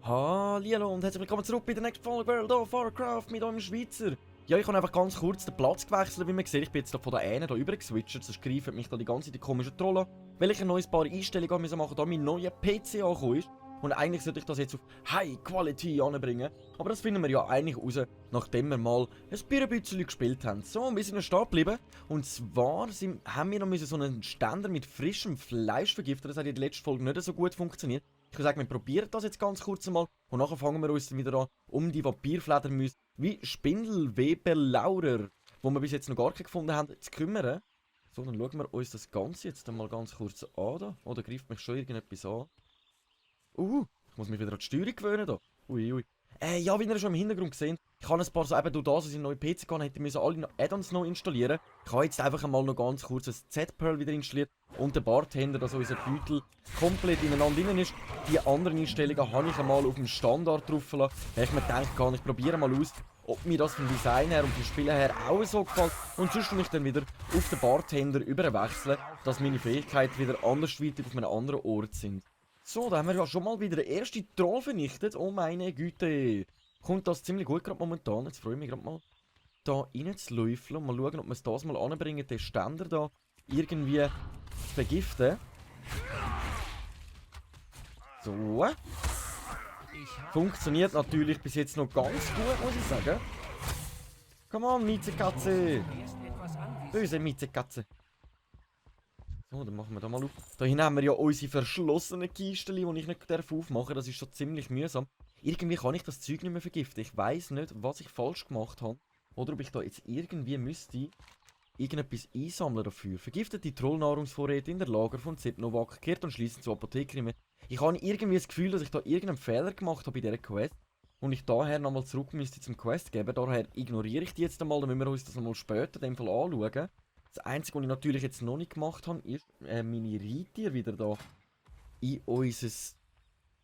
Hallo und herzlich willkommen zurück bei der nächsten Folge World of Warcraft mit eurem Schweizer. Ja, ich habe einfach ganz kurz den Platz gewechselt, wie man sieht. Ich bin jetzt von der einen hier rüber geswitcht, sonst greifen mich da die ganze Zeit die komischen Trolle an, weil ich ein neues paar Einstellungen machen musste, da mein neuer PC angekommen ist. Und eigentlich sollte ich das jetzt auf High Quality anbringen. Aber das finden wir ja eigentlich raus, nachdem wir mal ein bisschen gespielt haben. So, und wir sind noch stehen geblieben. Und zwar haben wir noch so einen Ständer mit frischem Fleisch vergiftet. Das hat in der letzten Folge nicht so gut funktioniert. Ich würde sagen, wir probieren das jetzt ganz kurz mal. Und nachher fangen wir uns dann wieder an, um die Vampirfledermäuse wie Spindelweberlaurer, wo wir bis jetzt noch gar nicht gefunden haben, zu kümmern. So, dann schauen wir uns das Ganze jetzt mal ganz kurz an. Da. Oder greift mich schon irgendetwas an? Ich muss mich wieder an die Steuerung gewöhnen da. Ui. Ja, wie ihr schon im Hintergrund gesehen, ich habe ein paar so, eben durch das, dass ich einen neuen PC hatte, hätte ich alle Add-ons noch installieren. Ich habe jetzt einfach mal noch ganz kurz ein Z-Pearl wieder installiert und den Bartender, dass unser Beutel komplett ineinander drin ist. Die anderen Einstellungen habe ich einmal auf dem Standard drauf gelassen, weil ich mir gedacht habe, ich probiere mal aus, ob mir das vom Design her und vom Spielen her auch so gefällt. Und sonst will ich dann wieder auf den Bartender überwechseln, dass meine Fähigkeiten wieder andersweitig auf einem anderen Ort sind. So, da haben wir ja schon mal wieder den ersten Troll vernichtet. Oh meine Güte. Kommt das ziemlich gut gerade momentan. Jetzt freue ich mich gerade mal, da rein zu laufen. Mal schauen, ob wir es das mal anbringen, den Ständer da irgendwie zu vergiften. So. Funktioniert natürlich bis jetzt noch ganz gut, muss ich sagen. Come on, Miezekatze. Böse Miezekatze. So, dann machen wir da mal auf. Da hinten haben wir ja unsere verschlossenen Kisten, die ich nicht aufmachen darf. Das ist schon ziemlich mühsam. Irgendwie kann ich das Zeug nicht mehr vergiften. Ich weiss nicht, was ich falsch gemacht habe. Oder ob ich da jetzt irgendwie müsste irgendetwas einsammeln dafür. Vergiftete Trollnahrungsvorräte in der Lager von Zepnovak kehrt anschließend zur Apotheke. Ich habe irgendwie das Gefühl, dass ich da irgendeinen Fehler gemacht habe bei dieser Quest. Und ich daher nochmal zurück müsste zum Quest geben. Daher ignoriere ich die jetzt einmal, dann müssen wir uns das mal später in dem Fall anschauen. Das Einzige, was ich natürlich jetzt noch nicht gemacht habe, ist meine Reittiere wieder da in unser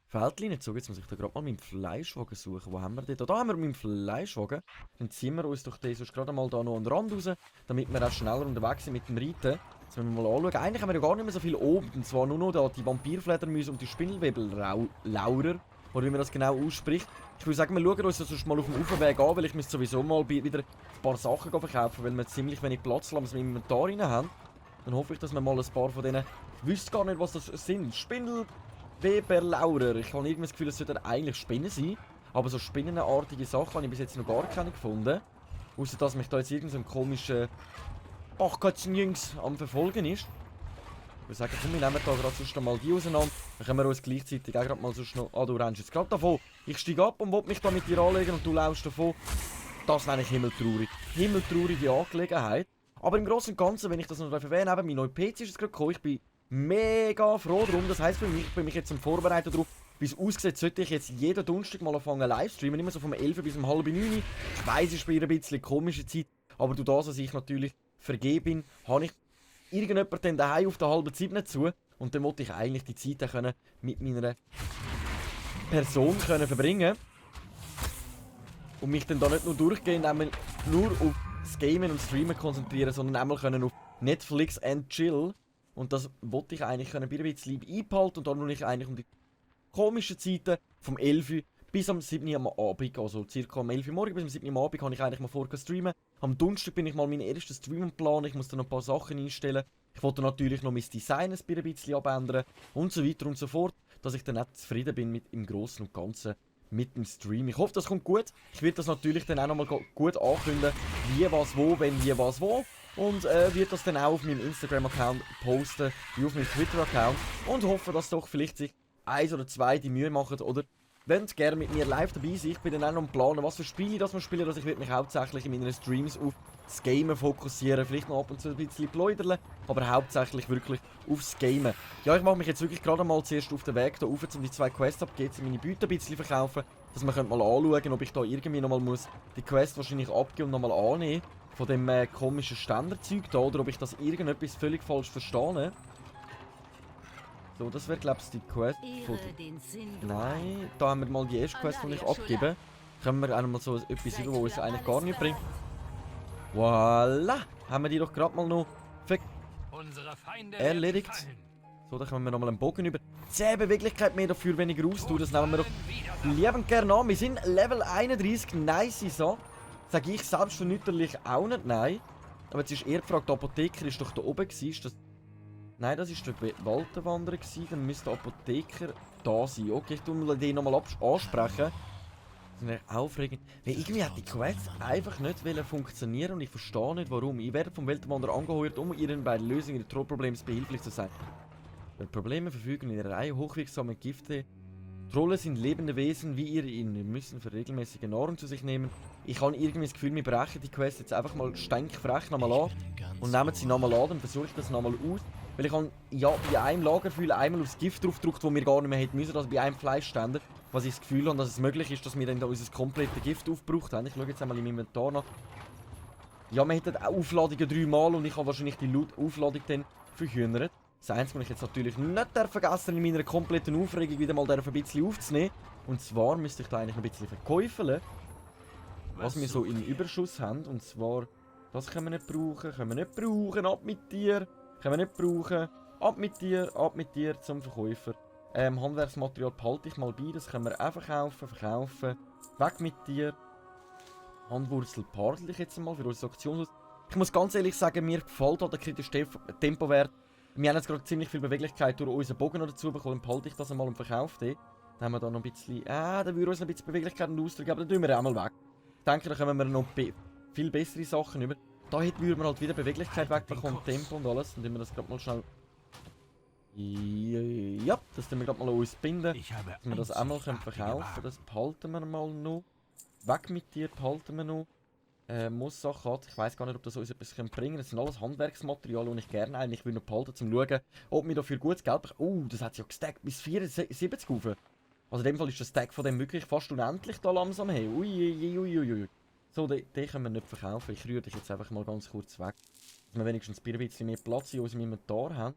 Feldchen gezogen. Jetzt muss ich da gerade mal meinen Fleischwagen suchen. Wo haben wir den? Da haben wir meinen Fleischwagen. Dann ziehen wir uns doch den sonst gerade mal da noch an den Rand raus, damit wir auch schneller unterwegs sind mit dem Reiten. Jetzt müssen wir mal anschauen. Eigentlich haben wir ja gar nicht mehr so viel oben. Und zwar nur noch da die Vampirfledermäuse und die Spindelwebellaurer. Oder wie man das genau ausspricht. Ich würde sagen, wir schauen uns das sonst mal auf dem Aufweg an, weil ich müsste sowieso mal wieder ein paar Sachen verkaufen, weil wir ziemlich wenig Platz im Inventar rein haben. Dann hoffe ich, dass wir mal ein paar von denen... Ich wüsste gar nicht, was das sind. Spindelweberlaurer. Ich habe irgendwie das Gefühl, es sollten eigentlich Spinnen sein. Aber so spinnenartige Sachen habe ich bis jetzt noch gar keine gefunden. Außer dass mich da jetzt irgendein komischer Bachkatzenjüngs am Verfolgen ist. Ich würde sagen, komm, wir nehmen da gerade sonst noch mal die auseinander. Dann können wir uns gleichzeitig auch gerade mal sonst noch... du rennst jetzt gerade davon. Ich steige ab und will mich da mit dir anlegen und du laufst davon. Das nenne ich himmeltraurig. Himmeltraurige Angelegenheit. Aber im Großen und Ganzen, wenn ich das noch erwähne, mein neuer PC ist jetzt gerade gekommen. Ich bin mega froh darum. Das heisst für mich, ich bin mich jetzt am Vorbereiten darauf. Wie es aussieht, sollte ich jetzt jeden Donnerstag mal anfangen livestreamen. Immer so vom 11 bis um halb 9. Ich weiss, es ist bei ihr ein bisschen komische Zeit. Aber durch das, dass ich natürlich vergeben bin, habe ich irgendjemand dann daheim auf der halben Zeit nicht zu. Und dann wollte ich eigentlich die Zeit auch mit meiner Person verbringen. Und mich dann da nicht nur durchgehend nur auf das Gamen und Streamen konzentrieren, sondern einmal auf Netflix and Chill. Und das wollte ich eigentlich ein bisschen einbehalten. Und dann nur ich eigentlich um die komischen Zeiten vom 11 bis am 7 Uhr am Abend, also circa am 11 Uhr morgens bis am 7 Uhr am Abend, kann ich eigentlich mal vor streamen. Am Donnerstag bin ich mal meinen ersten Stream planen, ich muss dann noch ein paar Sachen einstellen. Ich wollte natürlich noch mein Design ein bisschen abändern und so weiter und so fort, dass ich dann auch zufrieden bin mit im Großen und Ganzen mit dem Stream. Ich hoffe, das kommt gut. Ich werde das natürlich dann auch nochmal gut ankündigen, wie, was, wo, wenn, wie, was, wo. Und werde das dann auch auf meinem Instagram-Account posten, wie auf meinem Twitter-Account. Und hoffe, dass doch vielleicht sich 1 oder 2 die Mühe machen oder wollt gerne mit mir live dabei sein. Ich bin dann auch noch am Planen, was für Spiele das wir spielen. Also ich werde mich hauptsächlich in meinen Streams auf das Gamen fokussieren. Vielleicht noch ab und zu ein bisschen pläudern, aber hauptsächlich wirklich aufs Gamen. Ja, ich mache mich jetzt wirklich gerade mal zuerst auf den Weg da rauf, um die 2 Quests abzugeben, meine Beute ein bisschen verkaufen. Dass man mal anschauen, ob ich da irgendwie nochmal die Quest wahrscheinlich abgeben und nochmal annehmen von dem komischen Ständerzeug da. Oder ob ich das irgendetwas völlig falsch verstehe. So, das wäre, glaube ich, die Quest von... Nein, da haben wir mal die erste Quest, die ich abgebe. Können wir auch mal so etwas über, wo es eigentlich gar nicht bringt. Voilà. Haben wir die doch gerade mal noch erledigt. Fallen. So, dann kommen wir nochmal einen Bogen über. 10 Beweglichkeit mehr dafür, weniger Ausdauer. Das nehmen wir doch liebend gerne an. Wir sind Level 31. Nice so. Sage ich selbstverständlich auch nicht nein. Aber jetzt ist eher gefragt, der Apotheker ist doch da oben gewesen. Ist das... Nein, das ist der Waldenwanderer gewesen. Dann müsste der Apotheker da sein. Okay, ich tue den nochmal ansprechen. Das ist echt aufregend. Weil irgendwie hat die Quest einfach nicht funktionieren und ich verstehe nicht warum. Ich werde vom Weltenwanderer angeheuert, um Ihnen bei der Lösung Ihres Trollproblems behilflich zu sein. Wenn Probleme verfügen in einer Reihe hochwirksamer Gifte. Trolle sind lebende Wesen wie ihr müssen für regelmäßige Nahrung zu sich nehmen. Ich habe irgendwie das Gefühl, wir brechen die Quest jetzt einfach mal stinkfrech nochmal an und nehmen sie nochmal an, dann versuche ich das nochmal aus. Weil ich habe ja bei einem Lagerfeuer einmal aufs Gift drauf gedrückt, wo wir gar nicht mehr hätten müssen, also bei einem Fleischständer. Was ich das Gefühl habe, dass es möglich ist, dass wir dann da unser komplettes Gift aufgebraucht haben. Ich schaue jetzt einmal in meinem Inventar nach. Ja, wir hätten auch Aufladungen 3 Mal und ich habe wahrscheinlich die Aufladung dann verhühnert. Das Einzige, was ich jetzt natürlich nicht vergessen in meiner kompletten Aufregung wieder mal ein bisschen aufzunehmen. Und zwar müsste ich da eigentlich ein bisschen verkäufeln, was wir so in Überschuss haben. Und zwar, das können wir nicht brauchen, ab mit dir. Können wir nicht brauchen, ab mit dir zum Verkäufer. Handwerksmaterial behalte ich mal bei, das können wir auch verkaufen. Weg mit dir. Handwurzel partel ich jetzt mal für unser Auktionshaus. Ich muss ganz ehrlich sagen, mir gefällt halt der kritische Tempowert. Wir haben jetzt gerade ziemlich viel Beweglichkeit durch unseren Bogen noch dazu bekommen. Dann behalte ich das einmal und verkaufe den. Dann haben wir da noch ein bisschen... da würde uns ein bisschen Beweglichkeit und Ausdruck geben, aber dann tun wir auch mal weg. Ich denke, da kommen wir noch viel bessere Sachen über. Da würden wir halt wieder Beweglichkeit wegbekommen, Tempo und alles. Dann tun wir das gerade mal schnell... Ja, das tun wir gerade mal an uns binden. Dass wir das einmal verkaufen können. Das behalten wir mal noch. Weg mit dir, behalten wir noch. Mussach hat. Ich weiß gar nicht, ob das uns etwas bringen kann. Das sind alles Handwerksmaterial, die ich gerne eigentlich will noch behalten, um zu schauen, ob wir dafür gutes Geld bekommen. Das hat ja gestackt bis 74 rauf. Also in dem Fall ist der Stack von dem wirklich fast unendlich da langsam her. Ui. So, den können wir nicht verkaufen. Ich rühre dich jetzt einfach mal ganz kurz weg. Dass wir wenigstens ein bisschen mehr Platz in unserem Inventar haben.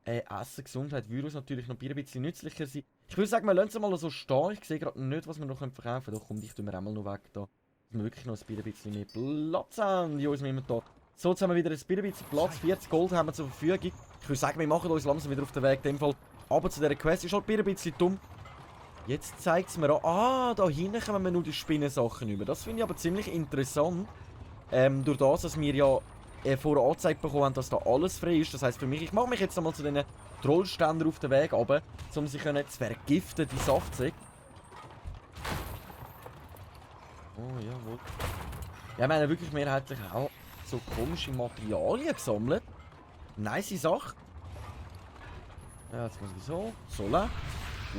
Essen, Gesundheit würde uns natürlich noch ein bisschen nützlicher sein. Ich würde sagen, wir lassen es mal so stehen. Ich sehe gerade nicht, was wir noch verkaufen können. Doch, komm, dich tun wir auch mal noch weg da. Dass wir wirklich noch ein bisschen mehr Platz haben in unserem Inventar. So, jetzt haben wir wieder ein bisschen Platz. 40 Gold haben wir zur Verfügung. Ich würde sagen, wir machen uns langsam wieder auf den Weg. In dem Fall aber zu dieser Quest. Ist halt ein bisschen dumm. Jetzt zeigt es mir an. Ah, da hinten kommen wir nur die Spinnensachen über. Das finde ich aber ziemlich interessant. Durch das, dass wir ja vorher angezeigt bekommen haben, dass da alles frei ist. Das heisst für mich, ich mache mich jetzt einmal zu diesen Trollständern auf den Weg runter, um sie zu vergiften, die Saftsäcke. Oh, jawohl. Ja, wir haben wirklich mehrheitlich auch so komische Materialien gesammelt. Nice Sache. Ja, jetzt muss ich so. Sola.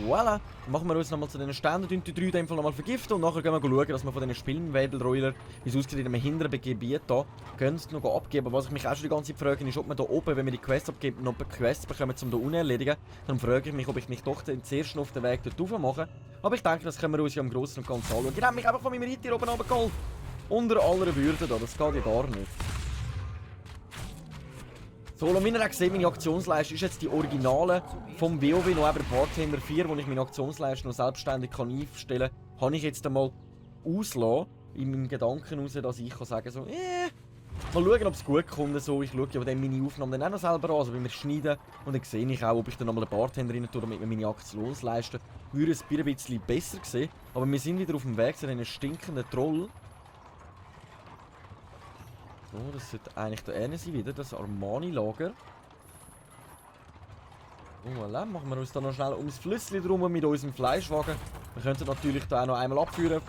Voilà. Dann machen wir uns nochmal zu den Ständen, die 3 in dem Fall nochmal vergiften und nachher gehen wir schauen, dass wir von diesen Spinnenwebelroller, wie es aussieht, in einem hinteren Gebiet da, können noch abgeben. Was ich mich auch schon die ganze Zeit frage, ist, ob wir da oben, wenn wir die Quest abgeben, noch Quests bekommen, um hier unten zu erledigen. Dann frage ich mich, ob ich nicht doch den zuerst auf den Weg dort rauf mache. Aber ich denke, das können wir uns ja im Großen und Ganzen anschauen. Ich habe mich einfach von meinem Reiter oben runtergeholt. Unter aller Würde da, das geht ja gar nicht. So, und wie ihr auch gesehen, meine Aktionsleiste ist jetzt die Originale vom WoW, noch eben Bartender 4, wo ich meine Aktionsleiste noch selbstständig einstellen kann, habe ich jetzt einmal auslassen, in meinem Gedanken raus, dass ich kann sagen so, mal schauen, ob es gut kommt. So, ich schaue ja dann meine Aufnahmen dann auch noch selber an, also wenn wir schneiden, und dann sehe ich auch, ob ich dann nochmal einen Bartender rein tue, damit wir meine Aktionsleiste würde es ein bisschen besser sehen. Aber wir sind wieder auf dem Weg zu einem stinkenden Troll. So, das sollte eigentlich da eine sein wieder, das Armani-Lager. Voilà, machen wir uns da noch schnell ums Flüssli drum mit unserem Fleischwagen. Wir könnten natürlich da auch noch einmal abführen.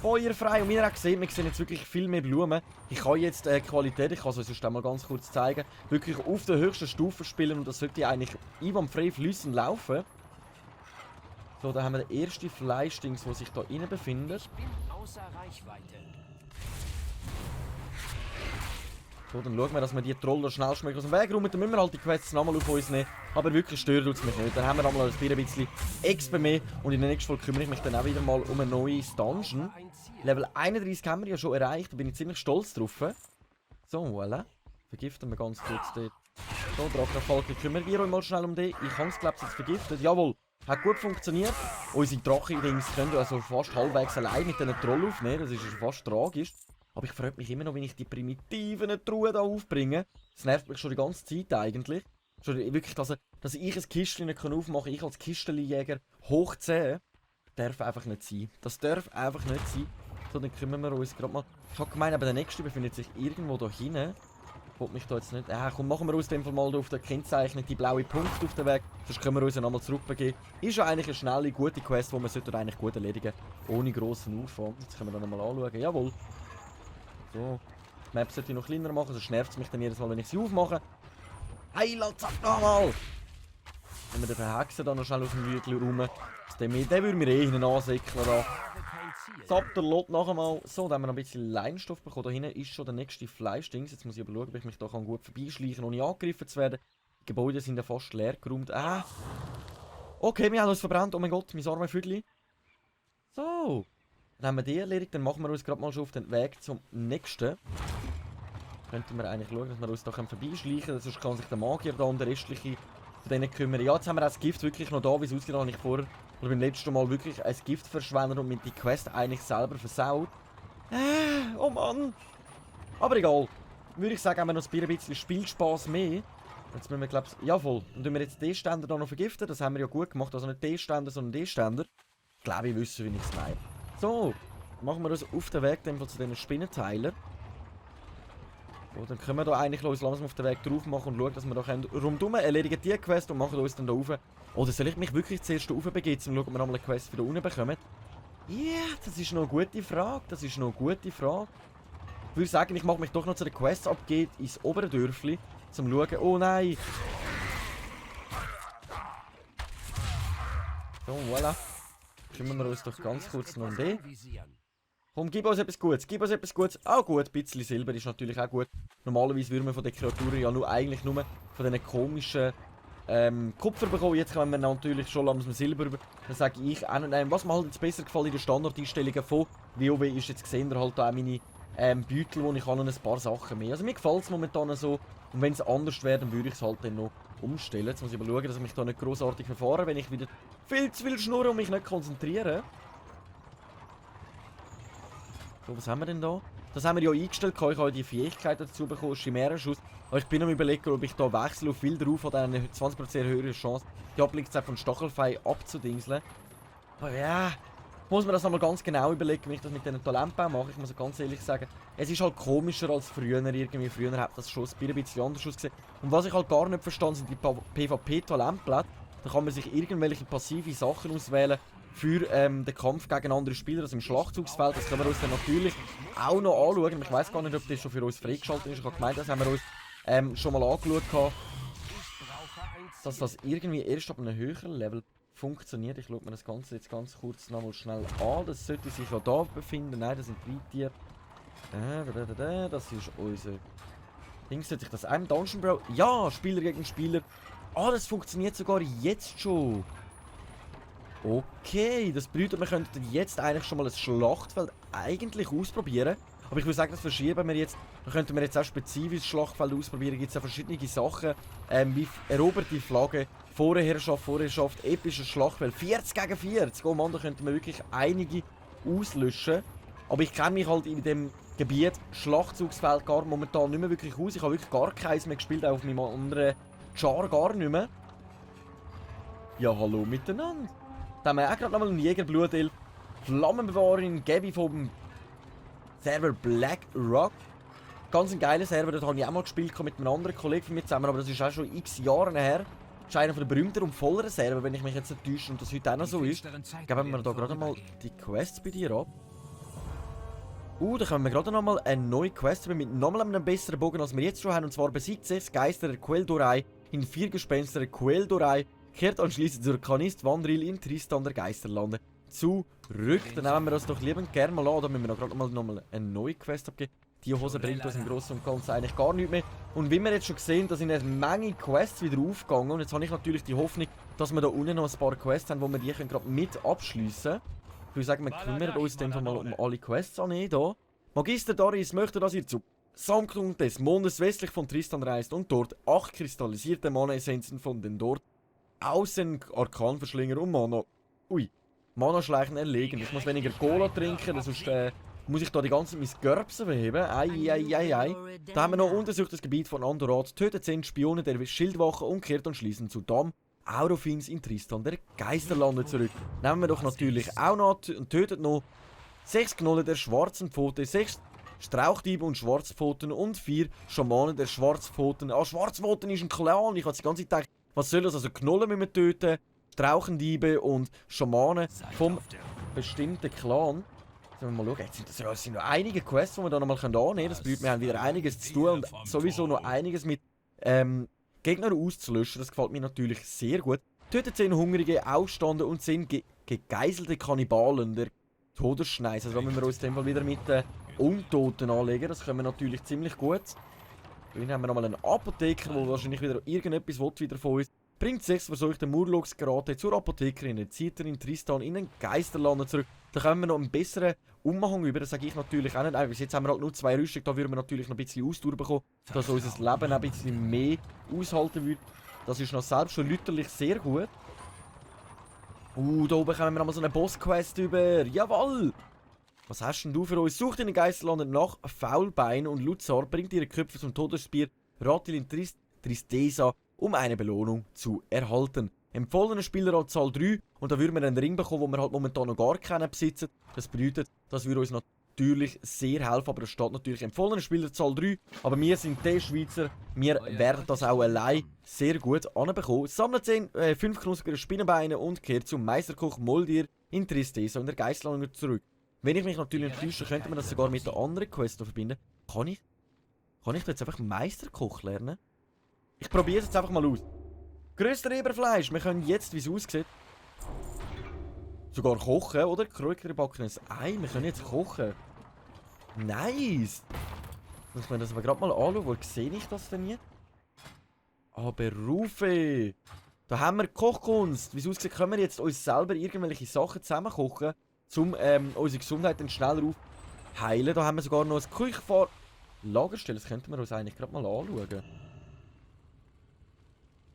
Feuerfrei. Und wie ihr auch seht, wir sehen jetzt wirklich viel mehr Blumen. Ich kann jetzt Qualität, ich kann es euch sonst mal ganz kurz zeigen, wirklich auf der höchsten Stufe spielen und das sollte eigentlich einwandfrei fließend laufen. So, da haben wir den ersten Fleischdings, der sich da innen befindet. Ich bin außer Reichweite. So, dann schauen wir, dass wir die Troller schnellstmöglich aus dem Weg räumen. Dann müssen wir halt die Quests nochmal auf uns nehmen. Aber wirklich stört es mich nicht. Dann haben wir einmal ein bisschen XP mehr. Und in der nächsten Folge kümmere ich mich dann auch wieder mal um ein neues Dungeon. Level 31 haben wir ja schon erreicht. Da bin ich ziemlich stolz drauf. So, voilà. Vergiften wir ganz kurz dort. So, Drachenfalke, kümmern wir euch mal schnell um den. Ich habe es, glaube ich, jetzt vergiftet. Jawohl, hat gut funktioniert. Unsere Drachen-Dings können also fast halbwegs allein mit diesen Troll aufnehmen. Das ist schon fast tragisch. Aber ich frage mich immer noch, wenn ich die primitiven Truhen da aufbringe. Das nervt mich schon die ganze Zeit eigentlich. Schon wirklich, dass ich ein Kistchen nicht aufmachen kann, ich als Kistenjäger hoch 10, darf einfach nicht sein. Das darf einfach nicht sein. So, dann kümmern wir uns gerade mal. Ich habe gemeint, aber der nächste befindet sich irgendwo da hinten. Ich wollte mich da jetzt nicht... komm, machen wir aus dem Fall mal auf den gekennzeichneten blauen Punkt auf den Weg. Sonst können wir uns nochmal zurückbegeben. Ist ja eigentlich eine schnelle, gute Quest, die man sollte eigentlich gut erledigen. Ohne grossen Aufwand. Jetzt können wir da nochmal anschauen. Jawohl. So. Die Map sollte ich noch kleiner machen, sonst nervt es mich dann jedes Mal, wenn ich sie aufmache. Heila, zack, nochmal! Nehmen wir den Verhexen da noch schnell aus dem Hügel rum. Den würde mir eh hinten ansäckeln da. Zapp, der Lot noch einmal. So, da haben wir noch ein bisschen Leinstoff bekommen. Da hinten ist schon der nächste Fleischdings. Jetzt muss ich aber schauen, ob ich mich da gut vorbeischleichen, ohne angegriffen zu werden. Die Gebäude sind ja fast leer geräumt. Okay, wir haben uns verbrannt. Oh mein Gott, mein armes Vögel. So. Dann haben wir die erledigt. Dann machen wir uns gerade mal schon auf den Weg zum nächsten. Könnten wir eigentlich schauen, dass wir uns da vorbeischleichen können. Sonst kann sich der Magier da und der restliche von denen kümmern. Ja, jetzt haben wir auch das Gift wirklich noch da, wie es aussieht, habe ich vorher beim letzten Mal wirklich ein Gift verschwendet und mit die Quest eigentlich selber versaut. Oh Mann! Aber egal. Würde ich sagen, haben wir noch ein bisschen Spielspaß mehr. Jetzt müssen wir, glaube ich, ja voll. Und wenn wir jetzt den Ständer da noch vergiften, das haben wir ja gut gemacht. Also nicht den Ständer, sondern den Ständer. Ich glaube, ich wüsste, wie ich es meine. So, machen wir uns auf den Weg zu diesen Spinnenteilen. So, dann können wir da eigentlich uns langsam auf den Weg drauf machen und schauen, dass wir da rundum erledigen die Quest und machen uns dann da rauf. Oder soll ich mich wirklich zuerst rauf begeben, um zu schauen, ob wir nochmal eine Quest wieder unten bekommen? Ja, das ist noch eine gute Frage. Das ist noch eine gute Frage. Ich würde sagen, ich mache mich doch noch zu der Quest abgeht ins obere Dörfli, um zu schauen. Oh nein! So, voilà. Kümmern wir uns doch ganz kurz noch um den. Komm, gib uns etwas Gutes, gib uns etwas Gutes. Auch gut, ein bisschen Silber ist natürlich auch gut. Normalerweise würden wir von den Kreaturen ja eigentlich nur von diesen komischen Kupfer bekommen. Jetzt haben wir natürlich schon langsam Silber. Dann sage ich auch noch, was mir halt jetzt besser gefällt in den Standardeinstellungen von WoW ist, jetzt gesehen ihr halt auch meine Beutel, wo ich habe noch ein paar Sachen mehr. Also mir gefällt es momentan so. Und wenn es anders wäre, dann würde ich es halt dann noch umstellen. Jetzt muss ich mal schauen, dass ich mich da nicht großartig verfahre, wenn ich wieder viel zu viel schnurre und mich nicht konzentriere. So, was haben wir denn da? Das haben wir ja eingestellt, ich habe die Fähigkeit dazu bekommen, Chimären-Schuss. Aber ich bin am Überlegen, ob ich da wechsle auf viel drauf, hat eine 20% höhere Chance, die Abblickzeit von Stachelfei abzudingseln. Aber ja, muss man das nochmal ganz genau überlegen, wie ich das mit diesen Talentbau mache. Ich muss ganz ehrlich sagen, es ist halt komischer als früher. Irgendwie früher hat das schon ein bisschen anders ausgesehen. Und was ich halt gar nicht verstehe, sind die PvP-Talentblätter. Da kann man sich irgendwelche passive Sachen auswählen für den Kampf gegen andere Spieler, also im Schlachtzugsfeld. Das können wir uns dann natürlich auch noch anschauen. Ich weiß gar nicht, ob das schon für uns freigeschaltet ist. Ich habe gemeint, das haben wir uns schon mal angeschaut, dass das irgendwie erst ab einem höheren Level funktioniert. Ich schaue mir das Ganze jetzt ganz kurz nochmal schnell an. Das sollte sich ja da befinden. Nein, das sind Reittiere. Das ist unser Ding. Sollte ich das einem Dungeon Brawl? Ja, Spieler gegen Spieler. Das funktioniert sogar jetzt schon. Okay, das bedeutet, wir könnten jetzt eigentlich schon mal ein Schlachtfeld eigentlich ausprobieren. Aber ich würde sagen, das verschieben wir jetzt. Dann könnten wir jetzt auch spezifisch Schlachtfeld ausprobieren. Gibt es ja verschiedene Sachen, wie eroberte Flagge, Vorherrschaft, episches Schlachtfeld. 40 gegen 40. Oh Mann, da könnten wir wirklich einige auslöschen. Aber ich kenne mich halt in dem Gebiet Schlachtzugsfeld momentan nicht mehr wirklich aus. Ich habe wirklich gar keins mehr gespielt, auch auf meinem anderen Char gar nicht mehr. Ja, hallo miteinander. Da haben wir auch gerade nochmal einen Jägerblutelf. Flammenbewahrerin Gabi vom Server Black Rock. Ganz ein geiler Server, dort habe ich auch mal gespielt mit einem anderen Kollegen von mir zusammen, aber das ist auch schon x Jahre her. Das ist einer der berühmteren und volleren Server, wenn ich mich jetzt nicht täusche und das heute auch noch so ist. Geben wir da gerade mal die Quests bei dir ab. Da können wir gerade nochmal eine neue Quest mit nochmal einem besseren Bogen, als wir jetzt schon haben. Und zwar besiegt 6 Geister der Quel'Dorei in 4 Gespenster der Quel'Dorei. Kehrt anschließend zur Kanist Wandril in Tristan der Geisterlande zurück. Dann nehmen wir das doch lieber gerne mal an. Da müssen wir gerade nochmal eine neue Quest abgeben. Die Hose bringt uns im Großen und Ganzen eigentlich gar nichts mehr. Und wie wir jetzt schon gesehen, da sind eine Menge Quests wieder aufgegangen. Und jetzt habe ich natürlich die Hoffnung, dass wir da unten noch ein paar Quests haben, wo wir die gerade mit abschliessen können. Ich würde sagen, wir kümmern uns dann mal um alle Quests an hier. Magister Darius möchte, dass ihr zu Sammlung des Mondes westlich von Tristan reist und dort 8 kristallisierte Mana-Essenzen von den dort außen Arkanverschlinger und Mana-Schleichen erlegen. Ich muss weniger Cola trinken, sonst muss ich da die ganze Zeit mein Görbsen verheben. Ei. Da haben wir noch untersucht das Gebiet von Andorat, tötet 10 Spione der Schildwache und kehrt anschließend zu Dam Aurofins in Tristan der Geisterlande zurück. Nehmen wir doch natürlich auch noch und tötet noch 6 Gnollen der schwarzen Pfote, 6 Strauchdiebe und Schwarzpfoten und 4 Schamanen der Schwarzpfoten. Ah, Schwarzpfoten ist ein Clan. Ich habe die ganze Zeit gedacht, was soll das? Also Gnollen müssen wir töten, Strauchendiebe und Schamanen vom bestimmten Clan. Sollen wir mal schauen. Jetzt sind noch einige Quests, die wir da nochmal annehmen können. Das bedeutet, wir haben wieder einiges zu tun und sowieso noch einiges mit Gegner auszulöschen. Das gefällt mir natürlich sehr gut. Tötet 10 hungrige Aufstände und 10 gegeißelte Kannibalen der Todesschneise. Also da müssen wir uns in dem Fall wieder mit Untoten anlegen. Das können wir natürlich ziemlich gut. Dann haben wir nochmal einen Apotheker, der wahrscheinlich wieder irgendetwas wieder von uns. Bringt 6 versuchte Murlocs-Gerate zur Apothekerin, zieht er in Tristan in den Geisterland zurück. Da können wir noch einen besseren Umhang über, das sage ich natürlich auch nicht. Bis jetzt haben wir halt nur 2 Rüstung, da würden wir natürlich noch ein bisschen Ausdauer bekommen, dass unser Leben ein bisschen mehr aushalten würde. Das ist noch selbst schon lüterlich sehr gut. Da oben kommen wir nochmal so eine Boss-Quest über. Jawoll! Was hast denn du für uns? Sucht in den Geisterlanden nach Faulbein und Luzar bringt ihre Köpfe zum Todesbier Ratil in Tristesa, um eine Belohnung zu erhalten. Empfohlene Spieleranzahl 3 und da würden wir einen Ring bekommen, den wir halt momentan noch gar keinen besitzen. Das bedeutet, das würde uns natürlich sehr helfen, aber es steht natürlich empfohlene Spielerzahl 3. Aber wir sind der Schweizer, wir werden das auch allein sehr gut anbekommen. Sammelt 5 knusprige Spinnenbeine und kehrt zum Meisterkoch Moldir in Tristesa in der Geisterlande zurück. Wenn ich mich natürlich enttäusche, könnte man das sogar mit der anderen Quest verbinden. Kann ich da jetzt einfach Meisterkoch lernen? Ich probiere es jetzt einfach mal aus. Grösster Eberfleisch. Wir können jetzt, wie es aussieht, sogar kochen, oder? Kräutergebackenes Ei. Wir können jetzt kochen. Nice. Muss man das aber gerade mal anschauen. Wo sehe ich das denn jetzt? Ah, Berufe. Da haben wir Kochkunst. Wie es aussieht, können wir jetzt uns selber irgendwelche Sachen zusammen kochen, um unsere Gesundheit dann schneller aufheilen. Da haben wir sogar noch ein Küchenfahr-Lagerstelle. Das könnten wir uns eigentlich gerade mal anschauen.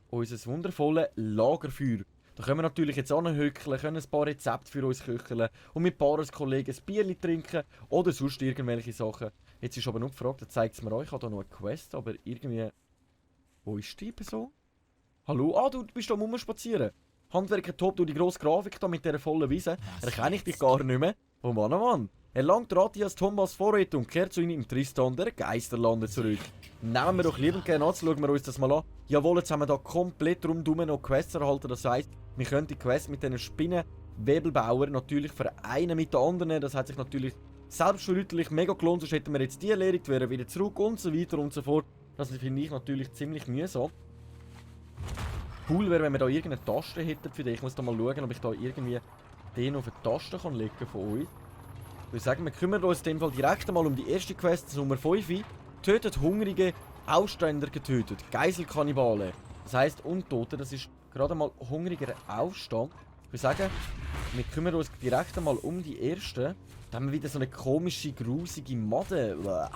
Unser wundervolles Lagerfeuer. Da können wir natürlich jetzt anhöckeln, können ein paar Rezepte für uns köcheln und mit ein paar Kollegen ein Bierchen trinken oder sonst irgendwelche Sachen. Jetzt ist aber nur gefragt, da zeigt es mir euch, ich habe da noch eine Quest, aber irgendwie... Wo ist die Person? Hallo? Ah, du bist da rumspazieren. Handwerker top, du die grosse Grafik da mit dieser vollen Wiese. Erkenne ich dich gar nicht mehr. Oh Mann, oh Mann. Erlangt Ratias Thomas Vorräte und kehrt zu ihm im Tristan der Geisterlande zurück. Nehmen wir doch liebend gerne an, schauen wir uns das mal an. Jawohl, jetzt haben wir da komplett rundum noch Quests erhalten. Das heisst, wir können die Quest mit diesen Spinnenwebelbauern natürlich vereinen mit den anderen. Das hat sich natürlich selbstverständlich mega gelohnt, sonst hätten wir jetzt die erledigt, wären wieder zurück und so weiter und so fort. Das finde ich natürlich ziemlich mühsam. Cool wäre, wenn wir da irgendeine Taste hätten für dich. Ich muss da mal schauen, ob ich da irgendwie den auf eine Taste kann legen von euch. Ich würde sagen, wir kümmern uns in dem Fall direkt einmal um die erste Quest, Nummer 5. Tötet hungrige Aufständer getötet. Geiselkannibale. Das heisst Untote, das ist gerade mal hungriger Aufstand. Ich würde sagen, wir kümmern uns direkt einmal um die erste. Da haben wir wieder so eine komische, grusige Made.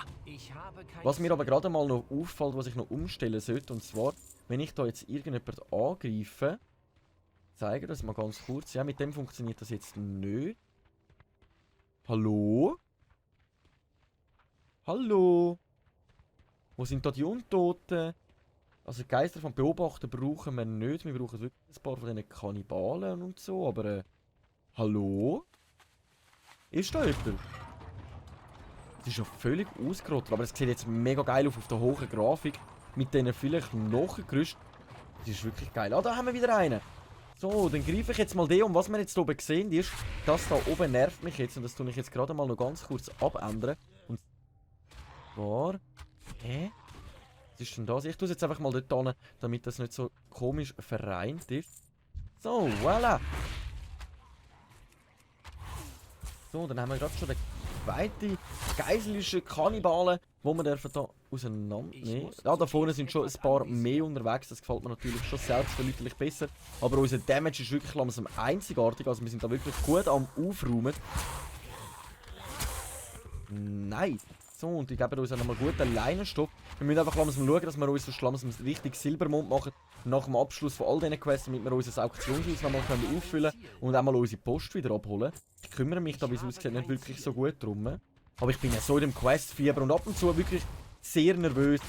Was mir aber gerade mal noch auffällt, was ich noch umstellen sollte, und zwar, wenn ich da jetzt irgendjemand angreife, zeige das mal ganz kurz. Ja, mit dem funktioniert das jetzt nicht. Hallo? Hallo? Wo sind da die Untoten? Also Geister vom Beobachten brauchen wir nicht. Wir brauchen wirklich ein paar von diesen Kannibalen und so, aber hallo? Ist da jemand? Das ist ja völlig ausgerottet, aber es sieht jetzt mega geil auf der hohen Grafik. Mit diesen vielen Knochengerüsten. Das ist wirklich geil. Ah, da haben wir wieder einen. So, dann greife ich jetzt mal den. Und was wir jetzt hier oben sehen, ist, das da oben nervt mich jetzt. Und das tue ich jetzt gerade mal noch ganz kurz abändern. Und zwar... Hä? Was ist denn das? Ich tue es jetzt einfach mal dort hin, damit das nicht so komisch vereint ist. So, voilà. So, dann haben wir gerade schon den zweiten geiselischen Kannibalen, wo wir dürfen da auseinandernehmen. Ja, da vorne sind schon ein paar mehr unterwegs, das gefällt mir natürlich schon selbstverständlich besser. Aber unser Damage ist wirklich langsam einzigartig, also wir sind da wirklich gut am Aufräumen. Nice. So, und ich gebe uns auch nochmal guten Leinenstoff. Wir müssen einfach langsam schauen, dass wir uns so langsam richtig Silbermond machen. Nach dem Abschluss von all diesen Quests, damit wir unser Auktionshaus nochmal auffüllen können und auch mal unsere Post wieder abholen. Ich kümmere mich da, wie es aussieht, nicht wirklich so gut drum. Aber ich bin ja so in dem Quest-Fieber und ab und zu wirklich sehr nervös.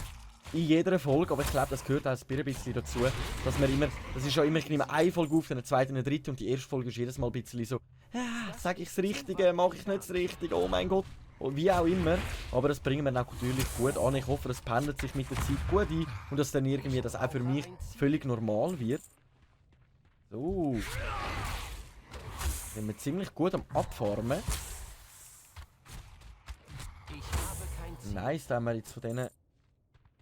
In jeder Folge, aber ich glaube, das gehört auch ein bisschen dazu, dass man immer, das ist ja immer, ich nehme eine Folge auf, dann eine zweite, eine dritte und die erste Folge ist jedes Mal ein bisschen so, sage ich das Richtige, mache ich nicht das Richtige, oh mein Gott, wie auch immer. Aber das bringen wir natürlich gut an. Ich hoffe, das pendelt sich mit der Zeit gut ein und dass dann irgendwie das auch für mich völlig normal wird. So. Sind wir ziemlich gut am Abfarmen. Nice, da haben wir jetzt von denen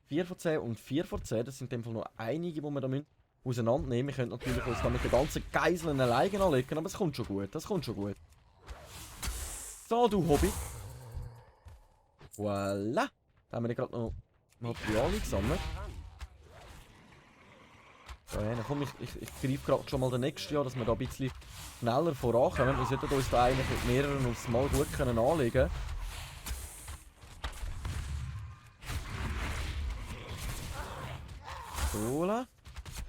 4 von 10 und 4 von 10. Das sind in dem Fall noch einige, die wir da auseinandernehmen müssen. Wir können natürlich uns da mit den ganzen Geiseln alleine anlegen, aber es kommt schon gut. Das kommt schon gut. So, du Hobby. Voilà. Da haben wir gerade noch Material gesammelt. So, ja, komm, ich greife gerade schon mal den nächsten Jahr, dass wir da ein bisschen schneller vorankommen. Wir sollten uns da eigentlich mit mehreren aufs Mal gut können anlegen. So,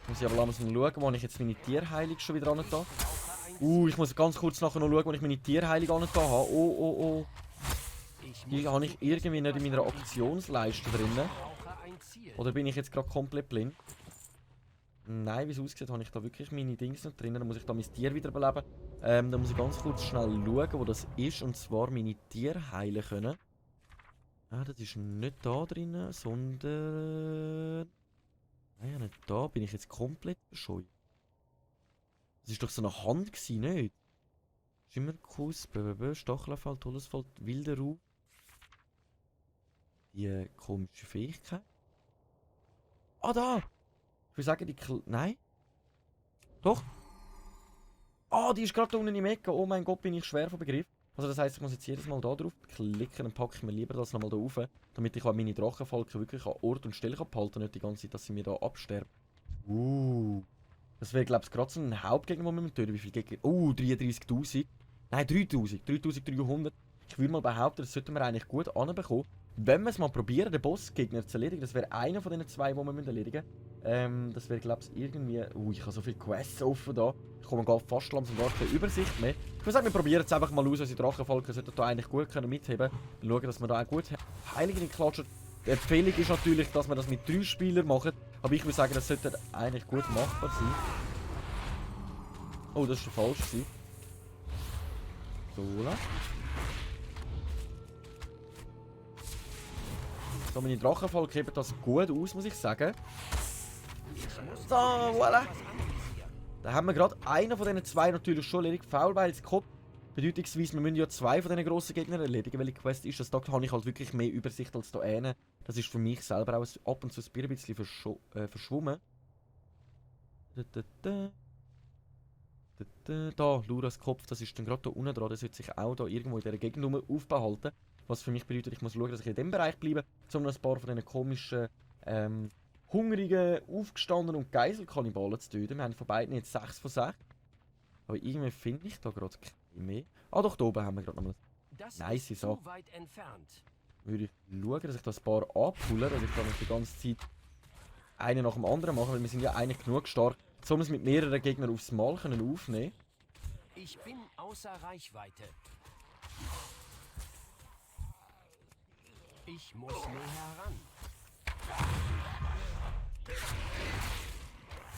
muss ich aber langsam schauen, wo ich jetzt meine Tierheilung schon wieder an da. Ich muss ganz kurz nachher noch schauen, wo ich meine Tierheilung an da habe. Oh. Die habe ich irgendwie nicht in meiner Aktionsleiste drin. Oder bin ich jetzt gerade komplett blind? Nein, wie es aussieht, habe ich da wirklich meine Dings nicht drin. Dann muss ich da mein Tier wiederbeleben. Da muss ich ganz kurz schnell schauen, wo das ist. Und zwar meine Tiere heilen können. Das ist nicht da drin, sondern... ja, nicht da. Bin ich jetzt komplett verscheucht. Das ist doch so eine Hand gewesen, nicht? Schimmerkuss, Stachelfall, Todesfall, wilder Ruf. Die komische Fähigkeit. Da! Ich will sagen, nein? Doch? Die ist gerade unten im Ecke. Oh mein Gott, bin ich schwer vom Begriff. Also das heisst, ich muss jetzt jedes Mal da drauf klicken, dann packe ich mir lieber das nochmal da rauf, damit ich auch meine Drachenfalken wirklich an Ort und Stelle behalten kann, nicht die ganze Zeit, dass sie mir da absterben. Das wäre, glaube ich, gerade so ein Hauptgegner, den wir mit töten. Wie viele Gegner? 33.000. Nein, 3.000. 3.300. Ich würde mal behaupten, das sollten wir eigentlich gut anbekommen. Wenn wir es mal probieren, den Bossgegner zu erledigen, das wäre einer von den zwei, die wir erledigen müssen. Das wäre, glaube ich, irgendwie... ich habe so viele Quests offen da. Ich komme gar fast langsam gar keine Übersicht mehr. Ich würde sagen, wir probieren jetzt einfach mal aus, unsere Drachenfalken sollten da eigentlich gut mitheben können. Schauen, dass wir da auch gut Heiligen klatschen. Die Empfehlung ist natürlich, dass wir das mit 3 Spielern machen. Aber ich würde sagen, das sollte eigentlich gut machbar sein. Oh, das ist schon falsch gewesen. So, so, meine Drachenfalken heben das gut aus, muss ich sagen. So, voilà. Da haben wir gerade einen von diesen zwei natürlich schon erledigt. Faulweils Kopf. Bedeutungsweise, wir müssen ja 2 von diesen grossen Gegnern erledigen, welche Quest ist das. Da habe ich halt wirklich mehr Übersicht als da eine. Das ist für mich selber auch ab und zu ein bisschen verschwommen. Da, Luras Kopf, das ist dann gerade da unten dran. Der sollte sich auch da irgendwo in dieser Gegend aufbehalten. Was für mich bedeutet, ich muss schauen, dass ich in dem Bereich bleibe, um noch ein paar von diesen komischen, hungrigen, aufgestandenen und Geiselkannibalen zu töten. Wir haben von beiden jetzt 6 von 6. Aber irgendwie finde ich da gerade keine mehr. Doch, da oben haben wir gerade nochmal nice Sache. Würde ich schauen, dass ich das paar abpulle, dass ich da nicht die ganze Zeit einen nach dem anderen mache, weil wir sind ja eigentlich genug stark, um es mit mehreren Gegnern aufs Mal aufnehmen können. Ich bin außer Reichweite. Ich muss näher heran.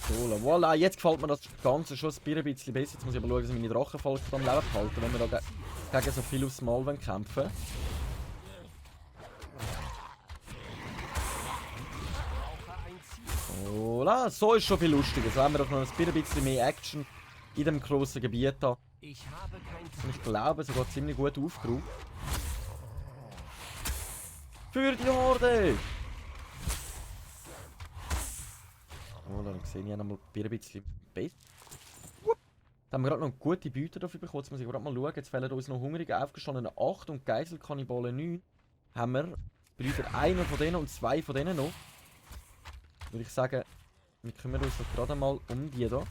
So, voilà, jetzt gefällt mir das Ganze schon ein bisschen besser. Jetzt muss ich aber schauen, dass ich meine Drachenfalken am Leben behalte, wenn wir da gegen so viel aufs Mal kämpfen wollen. Voilà, so ist schon viel lustiger. So haben wir doch noch ein bisschen mehr Action in dem grossen Gebiet da. Und ich glaube, sogar ziemlich gut aufgeräumt. Für die Horde! Dann sehe ich nochmal ein bisschen besser. Da haben wir gerade noch gute Beute dafür bekommen. Jetzt muss ich gerade mal schauen. Jetzt fehlen uns noch hungrige Aufgestandene 8 und Geiselkannibalen 9. Haben wir. Das bedeutet einer von denen und 2 von denen noch. Würde ich sagen, wir kümmern uns doch gerade mal um die hier.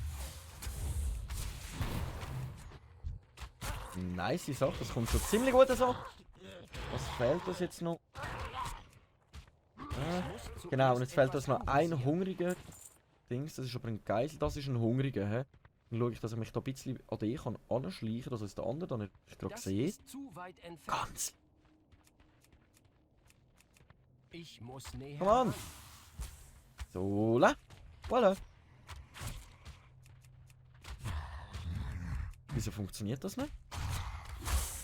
Nice Sache, das kommt schon ziemlich gut so. Was fehlt uns jetzt noch? Genau, und jetzt fehlt uns noch ein hungriger Dings. Das ist aber ein Geisel, das ist ein hungriger. He? Dann schaue ich, dass ich mich da ein bisschen an den kann anschleichen, dass es der andere dann nicht gerade sehe. Ganz. Ich muss näher Komm an. ran. So, la. Voilà. Wieso funktioniert das nicht?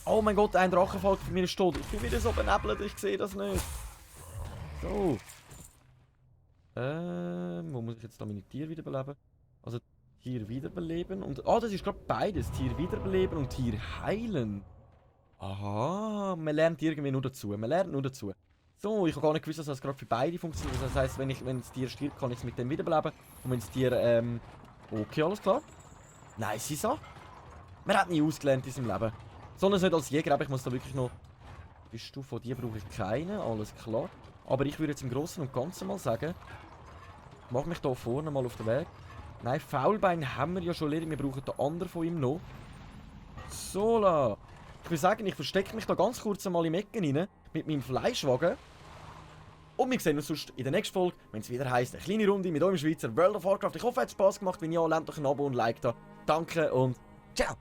Oh mein Gott, ein Drache folgt von mir ist tot. Ich bin wieder so benebelt, ich sehe das nicht. So. Wo muss ich jetzt da meine Tiere wiederbeleben? Also Tier wiederbeleben und... Ah, das ist gerade beides. Tier wiederbeleben und Tier heilen. Aha, man lernt irgendwie nur dazu. Man lernt nur dazu. So, ich habe gar nicht gewusst, dass das gerade für beide funktioniert. Das heisst, wenn das Tier stirbt, kann ich es mit dem wiederbeleben. Und wenn das Tier, okay, alles klar. Nice Sache. Man hat nie ausgelernt in seinem Leben. Sondern nicht als Jäger, aber ich muss da wirklich noch... Bist du von dir brauche ich keine, alles klar. Aber ich würde jetzt im Großen und Ganzen mal sagen... Mach mich da vorne mal auf den Weg. Nein, Faulbein haben wir ja schon erledigt. Wir brauchen den anderen von ihm noch. So, la. Ich würde sagen, ich verstecke mich da ganz kurz einmal im Ecken rein. Mit meinem Fleischwagen. Und wir sehen uns sonst in der nächsten Folge, wenn es wieder heisst, eine kleine Runde mit eurem Schweizer World of Warcraft. Ich hoffe, es hat Spass gemacht. Wenn ja, lasst doch ein Abo und ein Like da. Danke und ciao.